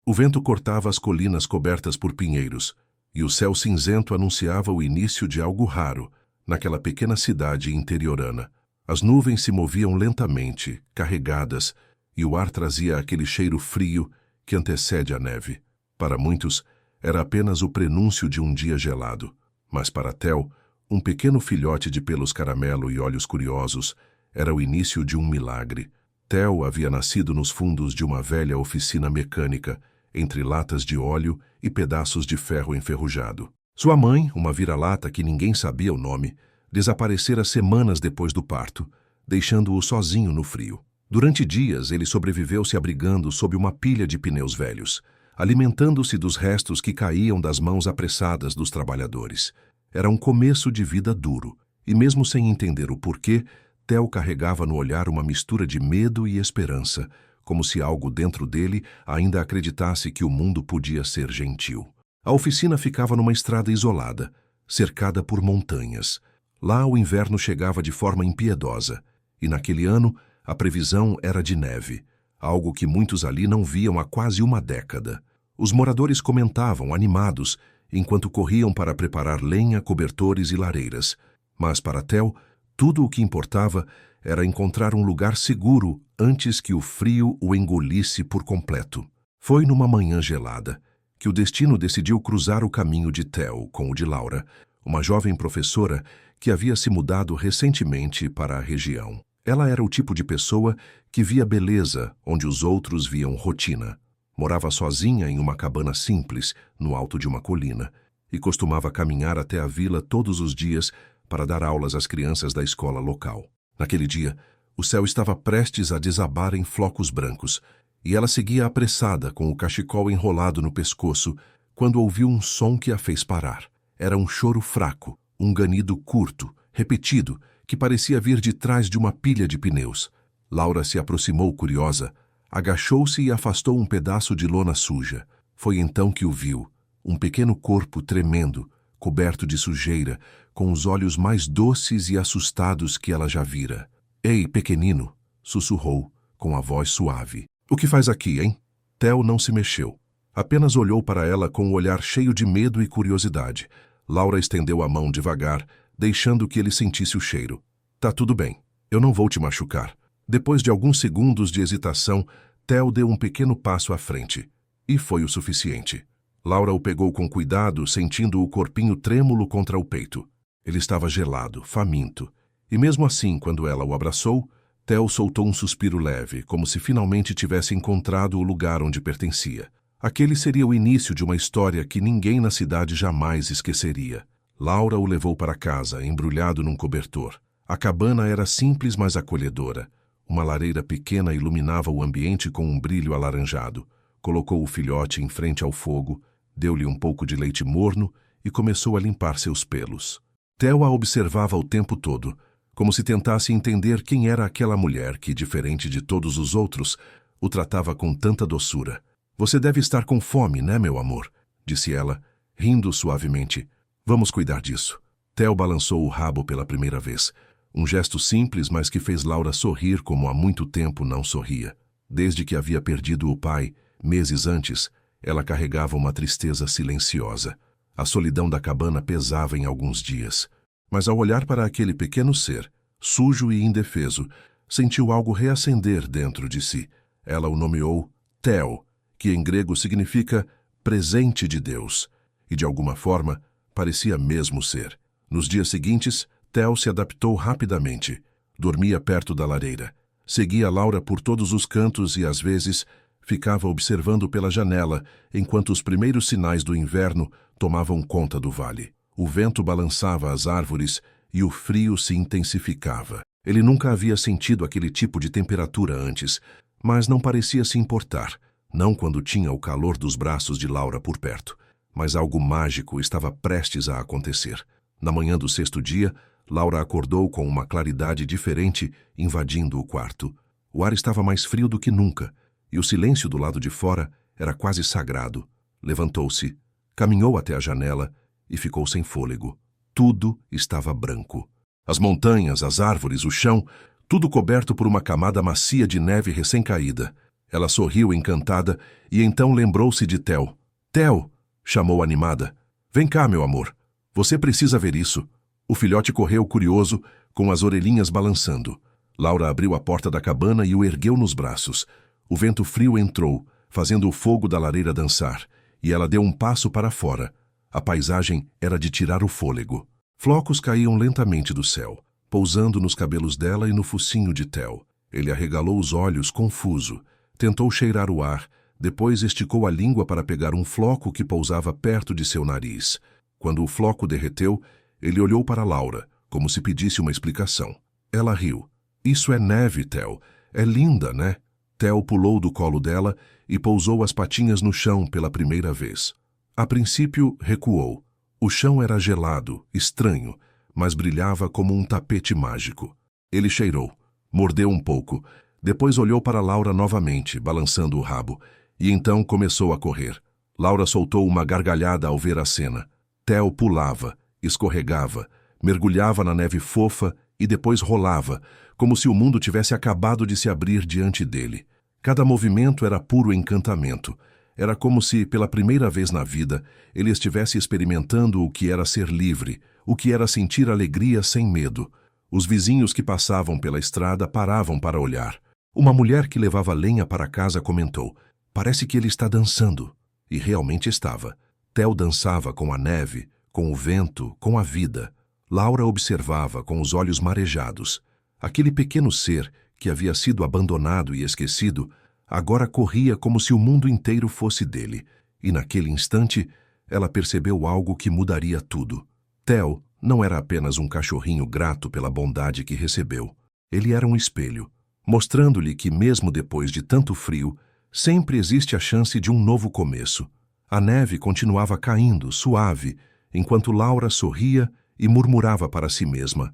O vento cortava as colinas cobertas por pinheiros, e o céu cinzento anunciava o início de algo raro naquela pequena cidade interiorana. As nuvens se moviam lentamente, carregadas, e o ar trazia aquele cheiro frio que antecede a neve. Para muitos, era apenas o prenúncio de um dia gelado, mas para Theo, um pequeno filhote de pelos caramelo e olhos curiosos, era o início de um milagre. Theo havia nascido nos fundos de uma velha oficina mecânica, entre latas de óleo e pedaços de ferro enferrujado. Sua mãe, uma vira-lata que ninguém sabia o nome, desaparecera semanas depois do parto, deixando-o sozinho no frio. Durante dias, ele sobreviveu se abrigando sob uma pilha de pneus velhos, alimentando-se dos restos que caíam das mãos apressadas dos trabalhadores. Era um começo de vida duro, e mesmo sem entender o porquê, Theo carregava no olhar uma mistura de medo e esperança, como se algo dentro dele ainda acreditasse que o mundo podia ser gentil. A oficina ficava numa estrada isolada, cercada por montanhas. Lá o inverno chegava de forma impiedosa, e naquele ano a previsão era de neve, algo que muitos ali não viam há quase uma década. Os moradores comentavam, animados, enquanto corriam para preparar lenha, cobertores e lareiras. Mas para Theo, tudo o que importava era encontrar um lugar seguro antes que o frio o engolisse por completo. Foi numa manhã gelada que o destino decidiu cruzar o caminho de Theo com o de Laura, uma jovem professora que havia se mudado recentemente para a região. Ela era o tipo de pessoa que via beleza onde os outros viam rotina. Morava sozinha em uma cabana simples, no alto de uma colina, e costumava caminhar até a vila todos os dias para dar aulas às crianças da escola local. Naquele dia, o céu estava prestes a desabar em flocos brancos, e ela seguia apressada com o cachecol enrolado no pescoço, quando ouviu um som que a fez parar. Era um choro fraco, um ganido curto, repetido, que parecia vir de trás de uma pilha de pneus. Laura se aproximou curiosa, agachou-se e afastou um pedaço de lona suja. Foi então que o viu, um pequeno corpo tremendo, coberto de sujeira, com os olhos mais doces e assustados que ela já vira. "Ei, pequenino", sussurrou, com a voz suave. "O que faz aqui, hein?" Theo não se mexeu. Apenas olhou para ela com um olhar cheio de medo e curiosidade. Laura estendeu a mão devagar, deixando que ele sentisse o cheiro. "Tá tudo bem. Eu não vou te machucar." Depois de alguns segundos de hesitação, Theo deu um pequeno passo à frente. E foi o suficiente. Laura o pegou com cuidado, sentindo o corpinho trêmulo contra o peito. Ele estava gelado, faminto. E mesmo assim, quando ela o abraçou, Theo soltou um suspiro leve, como se finalmente tivesse encontrado o lugar onde pertencia. Aquele seria o início de uma história que ninguém na cidade jamais esqueceria. Laura o levou para casa, embrulhado num cobertor. A cabana era simples, mas acolhedora. Uma lareira pequena iluminava o ambiente com um brilho alaranjado. Colocou o filhote em frente ao fogo, deu-lhe um pouco de leite morno e começou a limpar seus pelos. Theo a observava o tempo todo, como se tentasse entender quem era aquela mulher que, diferente de todos os outros, o tratava com tanta doçura. "Você deve estar com fome, né, meu amor?" disse ela, rindo suavemente. "Vamos cuidar disso." Theo balançou o rabo pela primeira vez. Um gesto simples, mas que fez Laura sorrir como há muito tempo não sorria. Desde que havia perdido o pai, meses antes, ela carregava uma tristeza silenciosa. A solidão da cabana pesava em alguns dias. Mas ao olhar para aquele pequeno ser, sujo e indefeso, sentiu algo reacender dentro de si. Ela o nomeou Theo, que em grego significa presente de Deus, e de alguma forma parecia mesmo ser. Nos dias seguintes, Theo se adaptou rapidamente. Dormia perto da lareira. Seguia Laura por todos os cantos e, às vezes, ficava observando pela janela enquanto os primeiros sinais do inverno tomavam conta do vale. O vento balançava as árvores e o frio se intensificava. Ele nunca havia sentido aquele tipo de temperatura antes, mas não parecia se importar, não quando tinha o calor dos braços de Laura por perto. Mas algo mágico estava prestes a acontecer. Na manhã do sexto dia, Laura acordou com uma claridade diferente invadindo o quarto. O ar estava mais frio do que nunca, e o silêncio do lado de fora era quase sagrado. Levantou-se, caminhou até a janela e ficou sem fôlego. Tudo estava branco. As montanhas, as árvores, o chão, tudo coberto por uma camada macia de neve recém-caída. Ela sorriu encantada e então lembrou-se de Theo. Theo, chamou animada. Vem cá, meu amor. Você precisa ver isso. O filhote correu curioso, com as orelhinhas balançando. Laura abriu a porta da cabana e o ergueu nos braços. O vento frio entrou, fazendo o fogo da lareira dançar, e ela deu um passo para fora. A paisagem era de tirar o fôlego. Flocos caíam lentamente do céu, pousando nos cabelos dela e no focinho de Theo. Ele arregalou os olhos, confuso. Tentou cheirar o ar, depois esticou a língua para pegar um floco que pousava perto de seu nariz. Quando o floco derreteu, ele olhou para Laura, como se pedisse uma explicação. Ela riu. Isso é neve, Theo. É linda, né? Theo pulou do colo dela e pousou as patinhas no chão pela primeira vez. A princípio, recuou. O chão era gelado, estranho, mas brilhava como um tapete mágico. Ele cheirou, mordeu um pouco, depois olhou para Laura novamente, balançando o rabo, e então começou a correr. Laura soltou uma gargalhada ao ver a cena. Theo pulava, escorregava, mergulhava na neve fofa e depois rolava, como se o mundo tivesse acabado de se abrir diante dele. Cada movimento era puro encantamento. Era como se, pela primeira vez na vida, ele estivesse experimentando o que era ser livre, o que era sentir alegria sem medo. Os vizinhos que passavam pela estrada paravam para olhar. Uma mulher que levava lenha para casa comentou: "Parece que ele está dançando." E realmente estava. Theo dançava com a neve, com o vento, com a vida. Laura observava com os olhos marejados. Aquele pequeno ser, que havia sido abandonado e esquecido, agora corria como se o mundo inteiro fosse dele. E naquele instante, ela percebeu algo que mudaria tudo. Theo não era apenas um cachorrinho grato pela bondade que recebeu. Ele era um espelho, mostrando-lhe que mesmo depois de tanto frio, sempre existe a chance de um novo começo. A neve continuava caindo, suave, enquanto Laura sorria e murmurava para si mesma: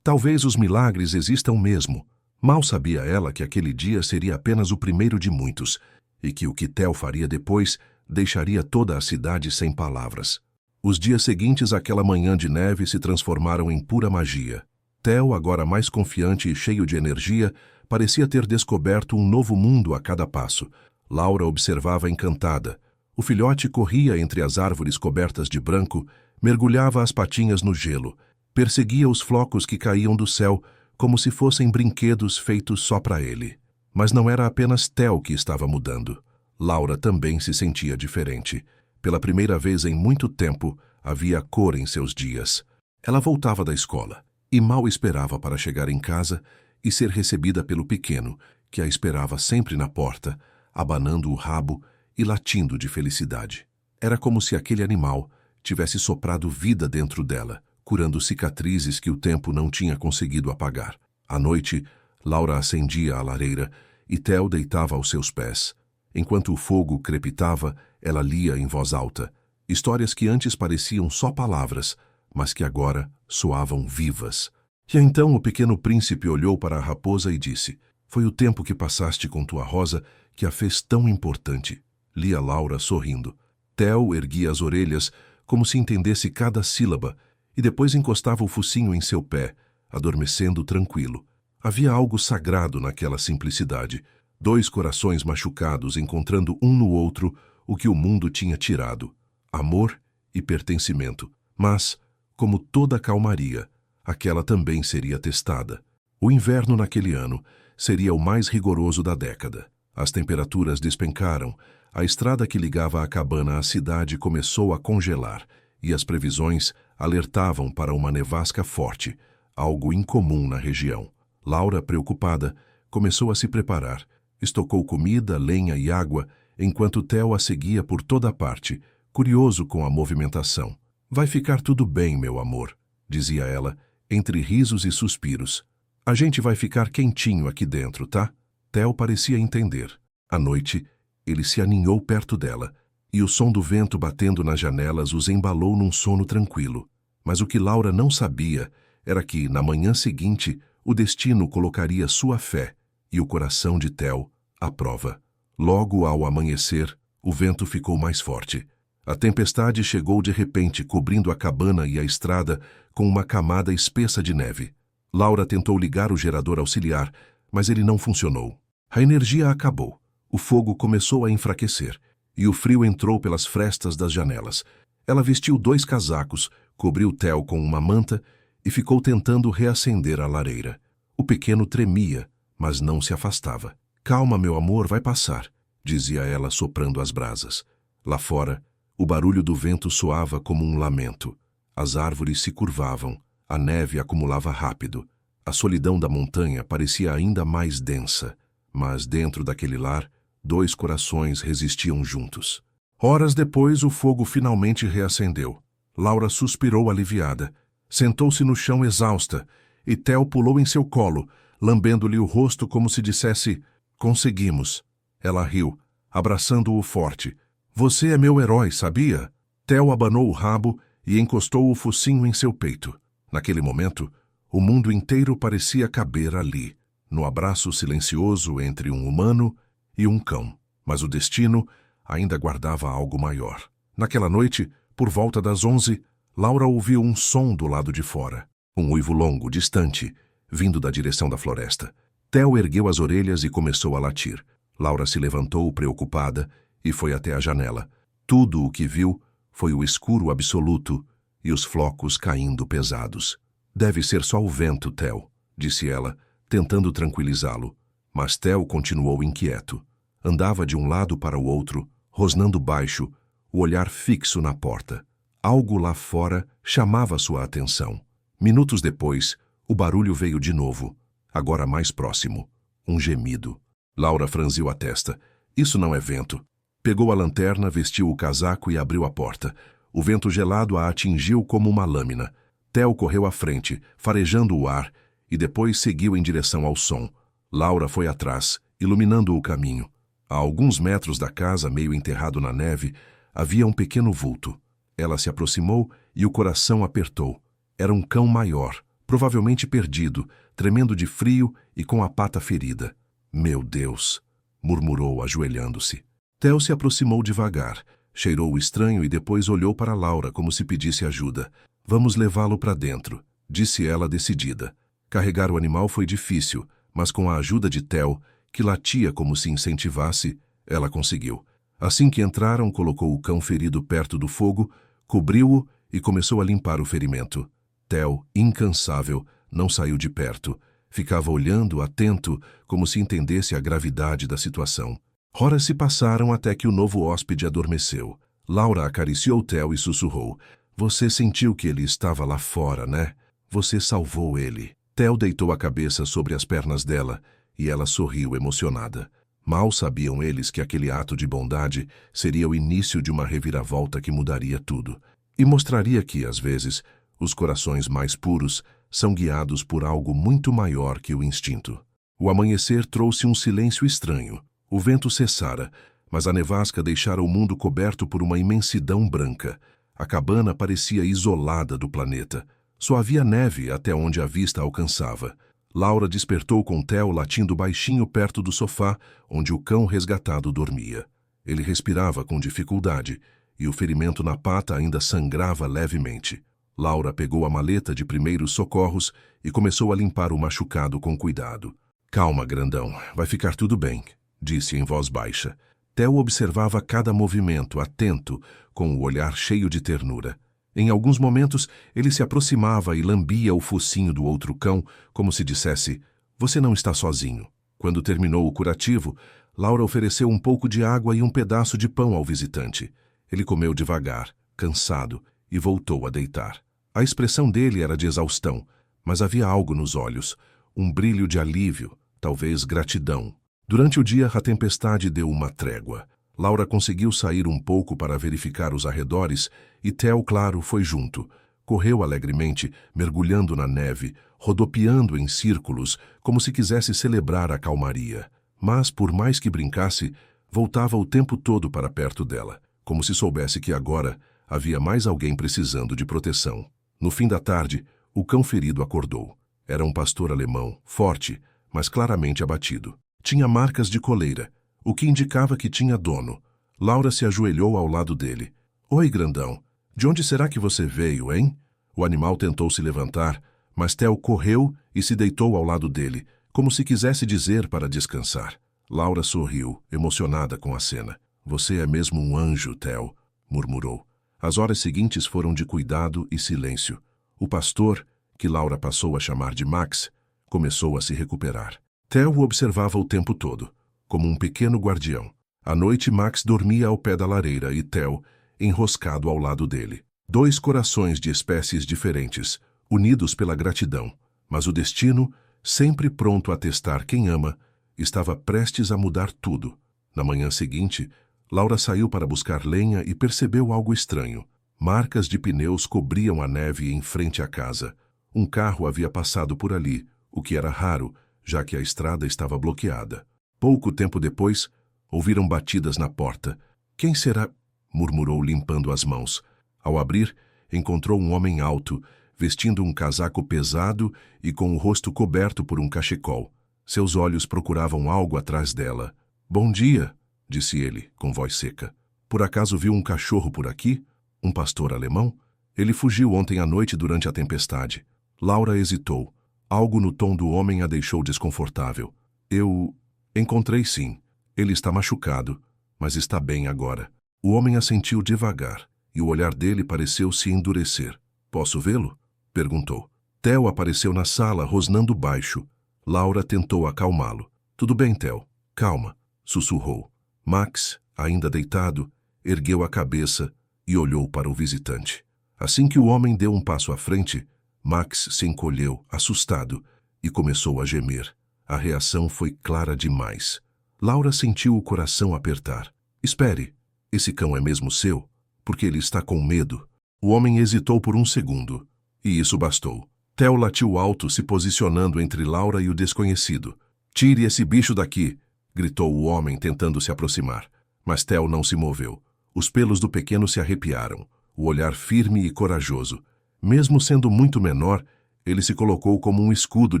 talvez os milagres existam mesmo. Mal sabia ela que aquele dia seria apenas o primeiro de muitos, e que o que Theo faria depois deixaria toda a cidade sem palavras. Os dias seguintes àquela manhã de neve se transformaram em pura magia. Theo, agora mais confiante e cheio de energia, parecia ter descoberto um novo mundo a cada passo. Laura observava encantada. O filhote corria entre as árvores cobertas de branco, mergulhava as patinhas no gelo, perseguia os flocos que caíam do céu, como se fossem brinquedos feitos só para ele. Mas não era apenas Theo que estava mudando. Laura também se sentia diferente. Pela primeira vez em muito tempo, havia cor em seus dias. Ela voltava da escola e mal esperava para chegar em casa e ser recebida pelo pequeno, que a esperava sempre na porta, abanando o rabo e latindo de felicidade. Era como se aquele animal tivesse soprado vida dentro dela, curando cicatrizes que o tempo não tinha conseguido apagar. À noite, Laura acendia a lareira e Theo deitava aos seus pés. Enquanto o fogo crepitava, ela lia em voz alta, histórias que antes pareciam só palavras, mas que agora soavam vivas. E então o pequeno príncipe olhou para a raposa e disse: "Foi o tempo que passaste com tua rosa que a fez tão importante." Lia Laura sorrindo. Theo erguia as orelhas como se entendesse cada sílaba e depois encostava o focinho em seu pé, adormecendo tranquilo. Havia algo sagrado naquela simplicidade. Dois corações machucados encontrando um no outro o que o mundo tinha tirado: amor e pertencimento. Mas, como toda calmaria, aquela também seria testada. O inverno naquele ano seria o mais rigoroso da década. As temperaturas despencaram, a estrada que ligava a cabana à cidade começou a congelar, e as previsões alertavam para uma nevasca forte, algo incomum na região. Laura, preocupada, começou a se preparar. Estocou comida, lenha e água, enquanto Theo a seguia por toda parte, curioso com a movimentação. "Vai ficar tudo bem, meu amor", dizia ela, entre risos e suspiros. "A gente vai ficar quentinho aqui dentro, tá?" Theo parecia entender. À noite, ele se aninhou perto dela, e o som do vento batendo nas janelas os embalou num sono tranquilo. Mas o que Laura não sabia era que, na manhã seguinte, o destino colocaria sua fé e o coração de Theo à prova. Logo ao amanhecer, o vento ficou mais forte. A tempestade chegou de repente, cobrindo a cabana e a estrada com uma camada espessa de neve. Laura tentou ligar o gerador auxiliar, mas ele não funcionou. A energia acabou. O fogo começou a enfraquecer, e o frio entrou pelas frestas das janelas. Ela vestiu 2 casacos, cobriu Theo com uma manta e ficou tentando reacender a lareira. O pequeno tremia, mas não se afastava. Calma, meu amor, vai passar, dizia ela soprando as brasas. Lá fora, o barulho do vento soava como um lamento. As árvores se curvavam, a neve acumulava rápido. A solidão da montanha parecia ainda mais densa, mas dentro daquele lar, 2 corações resistiam juntos. Horas depois, o fogo finalmente reacendeu. Laura suspirou aliviada. Sentou-se no chão exausta, e Theo pulou em seu colo, lambendo-lhe o rosto como se dissesse: conseguimos. Ela riu, abraçando-o forte. Você é meu herói, sabia? Theo abanou o rabo e encostou o focinho em seu peito. Naquele momento, o mundo inteiro parecia caber ali, no abraço silencioso entre um humano e um cão. Mas o destino ainda guardava algo maior. Naquela noite, por volta das 11, Laura ouviu um som do lado de fora. Um uivo longo, distante, vindo da direção da floresta. Theo ergueu as orelhas e começou a latir. Laura se levantou preocupada e foi até a janela. Tudo o que viu foi o escuro absoluto e os flocos caindo pesados. Deve ser só o vento, Theo, disse ela, tentando tranquilizá-lo. Mas Theo continuou inquieto. Andava de um lado para o outro, rosnando baixo, o olhar fixo na porta. Algo lá fora chamava sua atenção. Minutos depois, o barulho veio de novo, agora mais próximo. Um gemido. Laura franziu a testa. Isso não é vento. Pegou a lanterna, vestiu o casaco e abriu a porta. O vento gelado a atingiu como uma lâmina. Theo correu à frente, farejando o ar, e depois seguiu em direção ao som. Laura foi atrás, iluminando o caminho. A alguns metros da casa, meio enterrado na neve, havia um pequeno vulto. Ela se aproximou e o coração apertou. Era um cão maior, provavelmente perdido, tremendo de frio e com a pata ferida. Meu Deus! Murmurou, ajoelhando-se. Theo se aproximou devagar, cheirou o estranho e depois olhou para Laura como se pedisse ajuda. Vamos levá-lo para dentro, disse ela decidida. Carregar o animal foi difícil, mas com a ajuda de Theo, que latia como se incentivasse, ela conseguiu. Assim que entraram, colocou o cão ferido perto do fogo, cobriu-o e começou a limpar o ferimento. Theo, incansável, não saiu de perto. Ficava olhando, atento, como se entendesse a gravidade da situação. Horas se passaram até que o novo hóspede adormeceu. Laura acariciou Theo e sussurrou. Você sentiu que ele estava lá fora, né? Você salvou ele. Theo deitou a cabeça sobre as pernas dela e ela sorriu emocionada. Mal sabiam eles que aquele ato de bondade seria o início de uma reviravolta que mudaria tudo. E mostraria que, às vezes, os corações mais puros são guiados por algo muito maior que o instinto. O amanhecer trouxe um silêncio estranho. O vento cessara, mas a nevasca deixara o mundo coberto por uma imensidão branca. A cabana parecia isolada do planeta. Só havia neve até onde a vista alcançava. Laura despertou com Theo latindo baixinho perto do sofá, onde o cão resgatado dormia. Ele respirava com dificuldade, e o ferimento na pata ainda sangrava levemente. Laura pegou a maleta de primeiros socorros e começou a limpar o machucado com cuidado. Calma, grandão, vai ficar tudo bem, disse em voz baixa. Theo observava cada movimento, atento, com o olhar cheio de ternura. Em alguns momentos, ele se aproximava e lambia o focinho do outro cão, como se dissesse, você não está sozinho. Quando terminou o curativo, Laura ofereceu um pouco de água e um pedaço de pão ao visitante. Ele comeu devagar, cansado, e voltou a deitar. A expressão dele era de exaustão, mas havia algo nos olhos, um brilho de alívio, talvez gratidão. Durante o dia, a tempestade deu uma trégua. Laura conseguiu sair um pouco para verificar os arredores e Theo, claro, foi junto. Correu alegremente, mergulhando na neve, rodopiando em círculos, como se quisesse celebrar a calmaria. Mas, por mais que brincasse, voltava o tempo todo para perto dela, como se soubesse que agora havia mais alguém precisando de proteção. No fim da tarde, o cão ferido acordou. Era um pastor alemão, forte, mas claramente abatido. Tinha marcas de coleira, o que indicava que tinha dono. Laura se ajoelhou ao lado dele. Oi, grandão. De onde será que você veio, hein? O animal tentou se levantar, mas Theo correu e se deitou ao lado dele, como se quisesse dizer para descansar. Laura sorriu, emocionada com a cena. Você é mesmo um anjo, Theo, murmurou. As horas seguintes foram de cuidado e silêncio. O pastor, que Laura passou a chamar de Max, começou a se recuperar. Theo o observava o tempo todo, como um pequeno guardião. À noite, Max dormia ao pé da lareira e Theo, enroscado ao lado dele. Dois corações de espécies diferentes, unidos pela gratidão, mas o destino, sempre pronto a testar quem ama, estava prestes a mudar tudo. Na manhã seguinte, Laura saiu para buscar lenha e percebeu algo estranho. Marcas de pneus cobriam a neve em frente à casa. Um carro havia passado por ali, o que era raro, já que a estrada estava bloqueada. Pouco tempo depois, ouviram batidas na porta. Quem será? Murmurou limpando as mãos. Ao abrir, encontrou um homem alto, vestindo um casaco pesado e com o rosto coberto por um cachecol. Seus olhos procuravam algo atrás dela. Bom dia, disse ele, com voz seca. Por acaso viu um cachorro por aqui? Um pastor alemão? Ele fugiu ontem à noite durante a tempestade. Laura hesitou. Algo no tom do homem a deixou desconfortável. Eu encontrei sim. Ele está machucado, mas está bem agora. O homem assentiu devagar, e o olhar dele pareceu se endurecer. Posso vê-lo? Perguntou. Theo apareceu na sala, rosnando baixo. Laura tentou acalmá-lo. Tudo bem, Theo. Calma, sussurrou. Max, ainda deitado, ergueu a cabeça e olhou para o visitante. Assim que o homem deu um passo à frente, Max se encolheu, assustado, e começou a gemer. A reação foi clara demais. Laura sentiu o coração apertar. Espere, esse cão é mesmo seu? Porque ele está com medo. O homem hesitou por um segundo, e isso bastou. Theo latiu alto, se posicionando entre Laura e o desconhecido. Tire esse bicho daqui, gritou o homem, tentando se aproximar. Mas Theo não se moveu. Os pelos do pequeno se arrepiaram, o olhar firme e corajoso. Mesmo sendo muito menor, ele se colocou como um escudo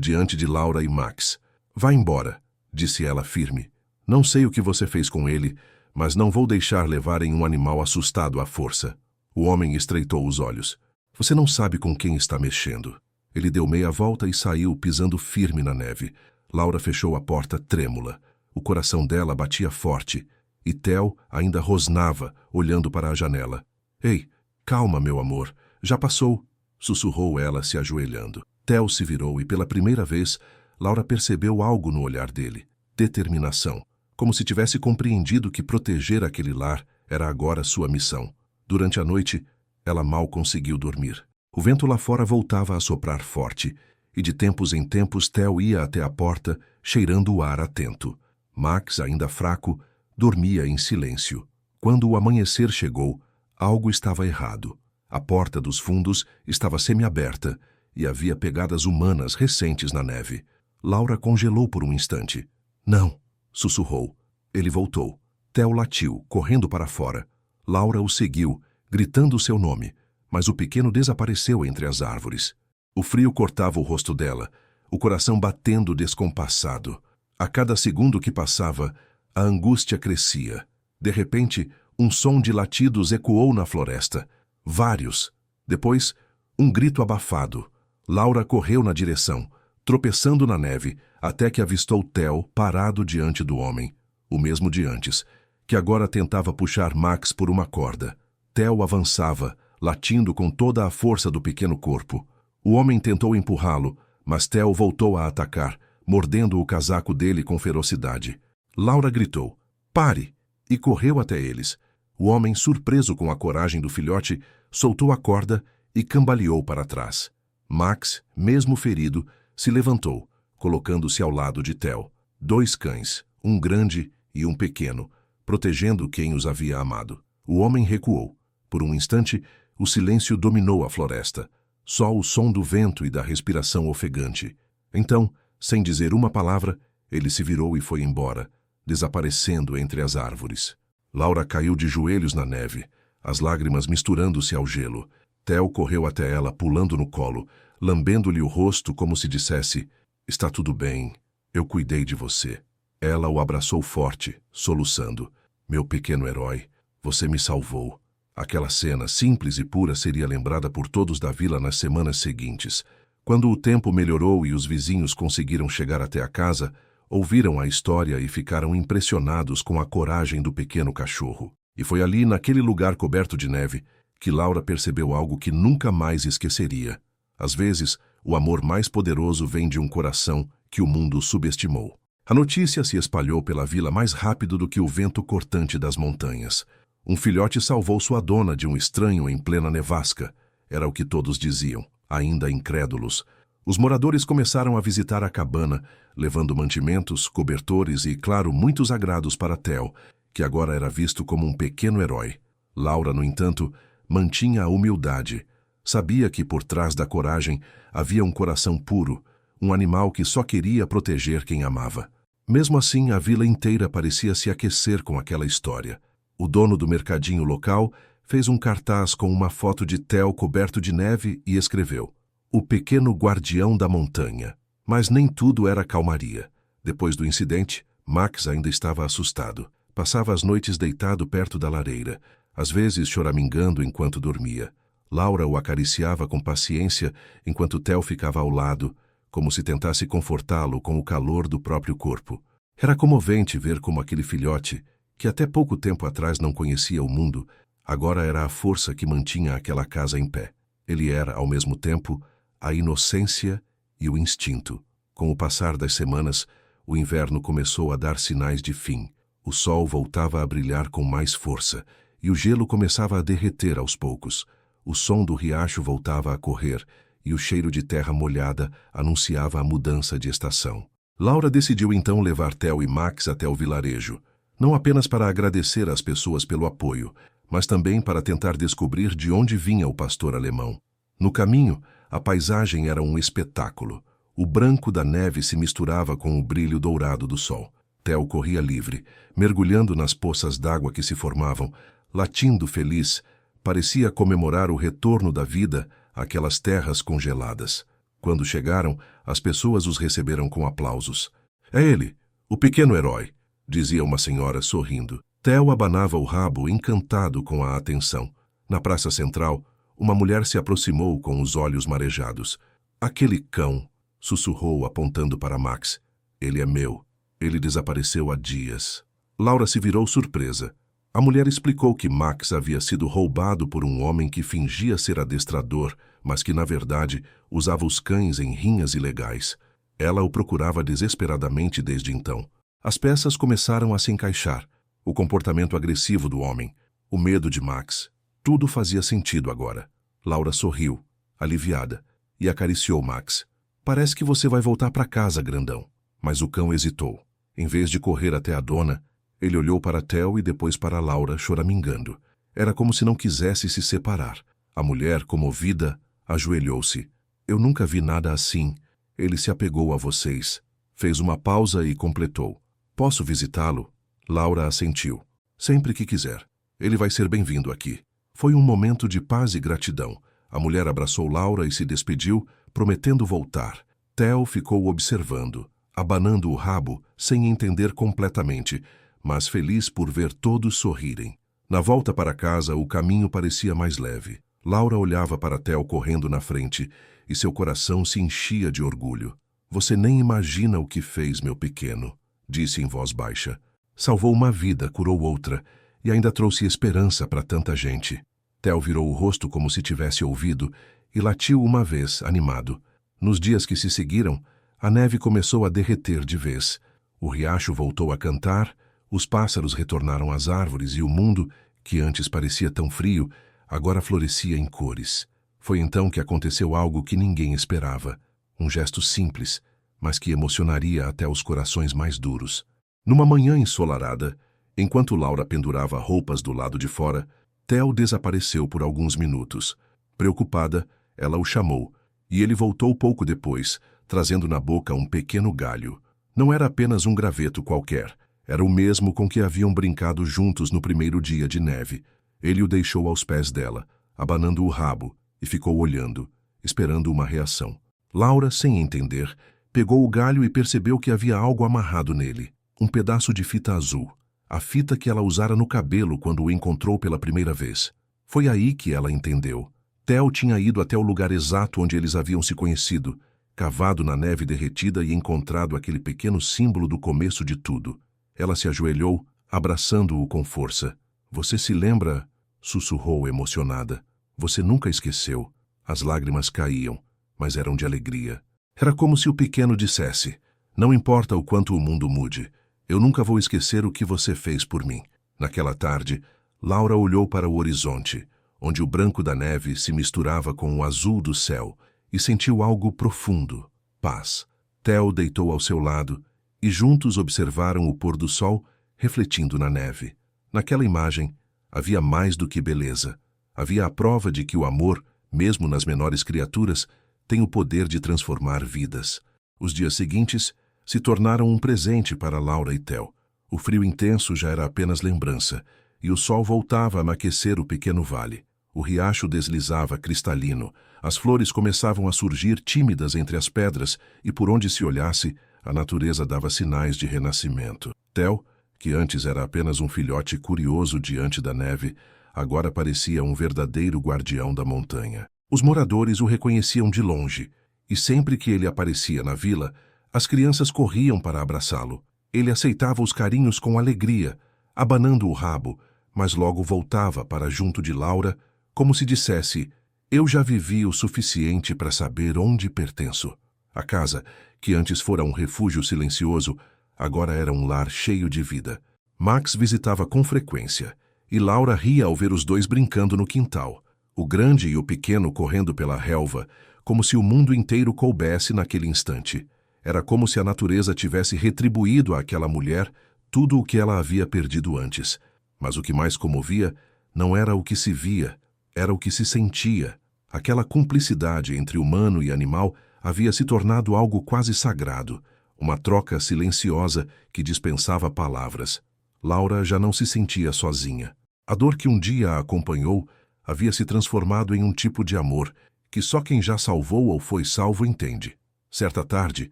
diante de Laura e Max. Vá embora, disse ela firme. Não sei o que você fez com ele, mas não vou deixar levarem um animal assustado à força. O homem estreitou os olhos. Você não sabe com quem está mexendo. Ele deu meia volta e saiu, pisando firme na neve. Laura fechou a porta trêmula. O coração dela batia forte, e Theo ainda rosnava, olhando para a janela. Ei, calma, meu amor, já passou, sussurrou ela, se ajoelhando. Theo se virou e, pela primeira vez, Laura percebeu algo no olhar dele. Determinação, como se tivesse compreendido que proteger aquele lar era agora sua missão. Durante a noite, ela mal conseguiu dormir. O vento lá fora voltava a soprar forte, e de tempos em tempos Theo ia até a porta, cheirando o ar atento. Max, ainda fraco, dormia em silêncio. Quando o amanhecer chegou, algo estava errado. A porta dos fundos estava semiaberta e havia pegadas humanas recentes na neve. Laura congelou por um instante. Não, sussurrou. Ele voltou. Theo latiu, correndo para fora. Laura o seguiu, gritando seu nome, mas o pequeno desapareceu entre as árvores. O frio cortava o rosto dela, o coração batendo descompassado. A cada segundo que passava, a angústia crescia. De repente, um som de latidos ecoou na floresta. Vários. Depois, um grito abafado. Laura correu na direção, tropeçando na neve, até que avistou Theo parado diante do homem, o mesmo de antes, que agora tentava puxar Max por uma corda. Theo avançava, latindo com toda a força do pequeno corpo. O homem tentou empurrá-lo, mas Theo voltou a atacar, mordendo o casaco dele com ferocidade. Laura gritou, "Pare!" e correu até eles. O homem, surpreso com a coragem do filhote, soltou a corda e cambaleou para trás. Max, mesmo ferido, se levantou, colocando-se ao lado de Theo. Dois cães, um grande e um pequeno, protegendo quem os havia amado. O homem recuou. Por um instante, o silêncio dominou a floresta. Só o som do vento e da respiração ofegante. Então, sem dizer uma palavra, ele se virou e foi embora, desaparecendo entre as árvores. Laura caiu de joelhos na neve, as lágrimas misturando-se ao gelo. Theo correu até ela, pulando no colo, lambendo-lhe o rosto como se dissesse, "Está tudo bem, eu cuidei de você." Ela o abraçou forte, soluçando. "Meu pequeno herói, você me salvou." Aquela cena, simples e pura, seria lembrada por todos da vila nas semanas seguintes. Quando o tempo melhorou e os vizinhos conseguiram chegar até a casa, Ouviram a história e ficaram impressionados com a coragem do pequeno cachorro. E foi ali, naquele lugar coberto de neve, que Laura percebeu algo que nunca mais esqueceria. Às vezes, o amor mais poderoso vem de um coração que o mundo subestimou. A notícia se espalhou pela vila mais rápido do que o vento cortante das montanhas. Um filhote salvou sua dona de um estranho em plena nevasca. Era o que todos diziam, ainda incrédulos. Os moradores começaram a visitar a cabana, levando mantimentos, cobertores e, claro, muitos agrados para Theo, que agora era visto como um pequeno herói. Laura, no entanto, mantinha a humildade. Sabia que por trás da coragem havia um coração puro, um animal que só queria proteger quem amava. Mesmo assim, a vila inteira parecia se aquecer com aquela história. O dono do mercadinho local fez um cartaz com uma foto de Theo coberto de neve e escreveu: "O pequeno guardião da montanha." Mas nem tudo era calmaria. Depois do incidente, Max ainda estava assustado. Passava as noites deitado perto da lareira, às vezes choramingando enquanto dormia. Laura o acariciava com paciência enquanto Theo ficava ao lado, como se tentasse confortá-lo com o calor do próprio corpo. Era comovente ver como aquele filhote, que até pouco tempo atrás não conhecia o mundo, agora era a força que mantinha aquela casa em pé. Ele era, ao mesmo tempo, a inocência e o instinto. Com o passar das semanas, o inverno começou a dar sinais de fim. O sol voltava a brilhar com mais força, e o gelo começava a derreter aos poucos. O som do riacho voltava a correr, e o cheiro de terra molhada anunciava a mudança de estação. Laura decidiu então levar Theo e Max até o vilarejo, não apenas para agradecer às pessoas pelo apoio, mas também para tentar descobrir de onde vinha o pastor alemão. No caminho, a paisagem era um espetáculo. O branco da neve se misturava com o brilho dourado do sol. Theo corria livre, mergulhando nas poças d'água que se formavam, latindo feliz, parecia comemorar o retorno da vida àquelas terras congeladas. Quando chegaram, as pessoas os receberam com aplausos. "É ele, o pequeno herói", dizia uma senhora sorrindo. Theo abanava o rabo, encantado com a atenção. Na praça central, uma mulher se aproximou com os olhos marejados. "Aquele cão", sussurrou apontando para Max. "Ele é meu. Ele desapareceu há dias." Laura se virou surpresa. A mulher explicou que Max havia sido roubado por um homem que fingia ser adestrador, mas que, na verdade, usava os cães em rinhas ilegais. Ela o procurava desesperadamente desde então. As peças começaram a se encaixar. O comportamento agressivo do homem, o medo de Max, tudo fazia sentido agora. Laura sorriu, aliviada, e acariciou Max. "Parece que você vai voltar para casa, grandão." Mas o cão hesitou. Em vez de correr até a dona, ele olhou para Theo e depois para Laura, choramingando. Era como se não quisesse se separar. A mulher, comovida, ajoelhou-se. "Eu nunca vi nada assim. Ele se apegou a vocês." Fez uma pausa e completou: "Posso visitá-lo?" Laura assentiu. "Sempre que quiser. Ele vai ser bem-vindo aqui." Foi um momento de paz e gratidão. A mulher abraçou Laura e se despediu, prometendo voltar. Theo ficou observando, abanando o rabo, sem entender completamente, mas feliz por ver todos sorrirem. Na volta para casa, o caminho parecia mais leve. Laura olhava para Theo correndo na frente, e seu coração se enchia de orgulho. "Você nem imagina o que fez, meu pequeno", disse em voz baixa. "Salvou uma vida, curou outra, e ainda trouxe esperança para tanta gente." Theo virou o rosto como se tivesse ouvido, e latiu uma vez, animado. Nos dias que se seguiram, a neve começou a derreter de vez. O riacho voltou a cantar, os pássaros retornaram às árvores e o mundo, que antes parecia tão frio, agora florescia em cores. Foi então que aconteceu algo que ninguém esperava. Um gesto simples, mas que emocionaria até os corações mais duros. Numa manhã ensolarada, enquanto Laura pendurava roupas do lado de fora, Theo desapareceu por alguns minutos. Preocupada, ela o chamou, e ele voltou pouco depois, trazendo na boca um pequeno galho. Não era apenas um graveto qualquer, era o mesmo com que haviam brincado juntos no primeiro dia de neve. Ele o deixou aos pés dela, abanando o rabo, e ficou olhando, esperando uma reação. Laura, sem entender, pegou o galho e percebeu que havia algo amarrado nele. Um pedaço de fita azul. A fita que ela usara no cabelo quando o encontrou pela primeira vez. Foi aí que ela entendeu. Theo tinha ido até o lugar exato onde eles haviam se conhecido. cavado na neve derretida e encontrado aquele pequeno símbolo do começo de tudo. Ela se ajoelhou, abraçando-o com força. Você se lembra? Sussurrou emocionada. Você nunca esqueceu. As lágrimas caíam, mas eram de alegria. Era como se o pequeno dissesse: não importa o quanto o mundo mude, eu nunca vou esquecer o que você fez por mim. Naquela tarde, Laura olhou para o horizonte, onde o branco da neve se misturava com o azul do céu, e sentiu algo profundo: paz. Theo deitou ao seu lado, e juntos observaram o pôr do sol refletindo na neve. Naquela imagem, havia mais do que beleza. Havia a prova de que o amor, mesmo nas menores criaturas, tem o poder de transformar vidas. Os dias seguintes se tornaram um presente para Laura e Theo. O frio intenso já era apenas lembrança, e o sol voltava a aquecer o pequeno vale. O riacho deslizava cristalino, as flores começavam a surgir tímidas entre as pedras, e por onde se olhasse, a natureza dava sinais de renascimento. Theo, que antes era apenas um filhote curioso diante da neve, agora parecia um verdadeiro guardião da montanha. Os moradores o reconheciam de longe, e sempre que ele aparecia na vila, as crianças corriam para abraçá-lo. Ele aceitava os carinhos com alegria, abanando o rabo, mas logo voltava para junto de Laura, como se dissesse: eu já vivi o suficiente para saber onde pertenço. A casa, que antes fora um refúgio silencioso, agora era um lar cheio de vida. Max visitava com frequência, e Laura ria ao ver os dois brincando no quintal, o grande e o pequeno correndo pela relva, como se o mundo inteiro coubesse naquele instante. Era como se a natureza tivesse retribuído àquela mulher tudo o que ela havia perdido antes. Mas o que mais comovia não era o que se via, era o que se sentia. Aquela cumplicidade entre humano e animal havia se tornado algo quase sagrado, uma troca silenciosa que dispensava palavras. Laura já não se sentia sozinha. A dor que um dia a acompanhou havia se transformado em um tipo de amor que só quem já salvou ou foi salvo entende. Certa tarde,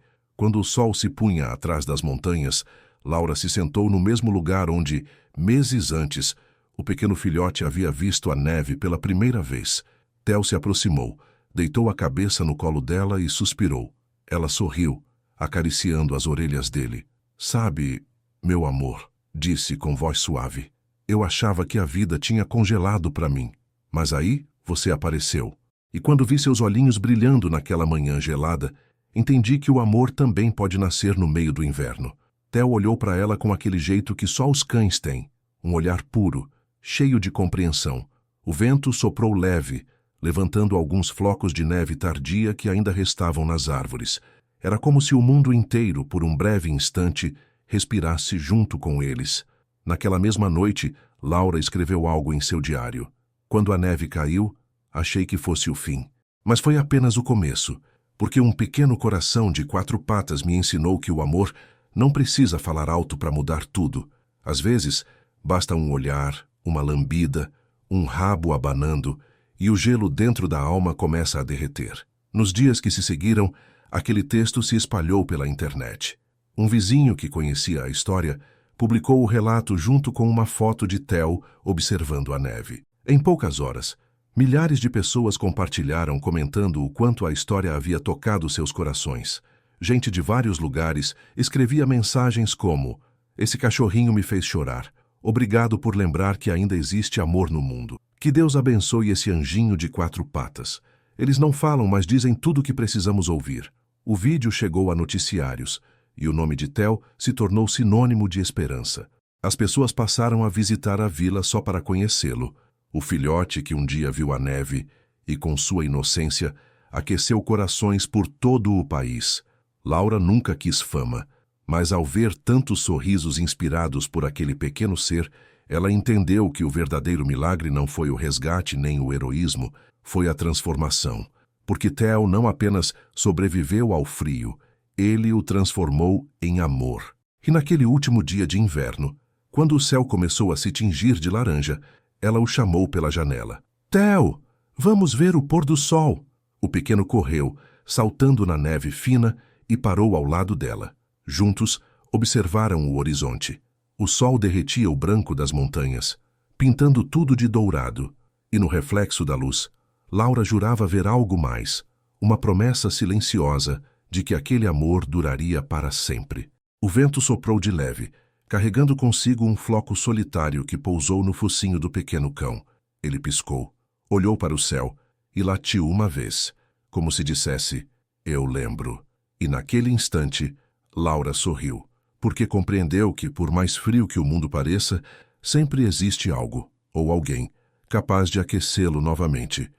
quando o sol se punha atrás das montanhas, Laura se sentou no mesmo lugar onde, meses antes, o pequeno filhote havia visto a neve pela primeira vez. Theo se aproximou, deitou a cabeça no colo dela e suspirou. Ela sorriu, acariciando as orelhas dele. Sabe, meu amor, disse com voz suave, eu achava que a vida tinha congelado para mim. Mas aí você apareceu. E quando vi seus olhinhos brilhando naquela manhã gelada, entendi que o amor também pode nascer no meio do inverno. Theo olhou para ela com aquele jeito que só os cães têm, um olhar puro, cheio de compreensão. O vento soprou leve, levantando alguns flocos de neve tardia que ainda restavam nas árvores. Era como se o mundo inteiro, por um breve instante, respirasse junto com eles. Naquela mesma noite, Laura escreveu algo em seu diário. Quando a neve caiu, achei que fosse o fim. Mas foi apenas o começo, porque um pequeno coração de 4 patas me ensinou que o amor não precisa falar alto para mudar tudo. Às vezes, basta um olhar, uma lambida, um rabo abanando, e o gelo dentro da alma começa a derreter. Nos dias que se seguiram, aquele texto se espalhou pela internet. Um vizinho que conhecia a história publicou o relato junto com uma foto de Theo observando a neve. Em poucas horas, milhares de pessoas compartilharam comentando o quanto a história havia tocado seus corações. Gente de vários lugares escrevia mensagens como: esse cachorrinho me fez chorar. Obrigado por lembrar que ainda existe amor no mundo. Que Deus abençoe esse anjinho de 4 patas. Eles não falam, mas dizem tudo o que precisamos ouvir. O vídeo chegou a noticiários, e o nome de Theo se tornou sinônimo de esperança. As pessoas passaram a visitar a vila só para conhecê-lo. O filhote que um dia viu a neve e, com sua inocência, aqueceu corações por todo o país. Laura nunca quis fama, mas ao ver tantos sorrisos inspirados por aquele pequeno ser, ela entendeu que o verdadeiro milagre não foi o resgate nem o heroísmo, foi a transformação. Porque Theo não apenas sobreviveu ao frio, ele o transformou em amor. E naquele último dia de inverno, quando o céu começou a se tingir de laranja, ela o chamou pela janela. Theo, vamos ver o pôr do sol. O pequeno correu, saltando na neve fina, e parou ao lado dela. Juntos, observaram o horizonte. O sol derretia o branco das montanhas, pintando tudo de dourado, e no reflexo da luz, Laura jurava ver algo mais, uma promessa silenciosa de que aquele amor duraria para sempre. O vento soprou de leve, carregando consigo um floco solitário que pousou no focinho do pequeno cão. Ele piscou, olhou para o céu e latiu uma vez, como se dissesse, eu lembro. E naquele instante, Laura sorriu, porque compreendeu que, por mais frio que o mundo pareça, sempre existe algo, ou alguém, capaz de aquecê-lo novamente,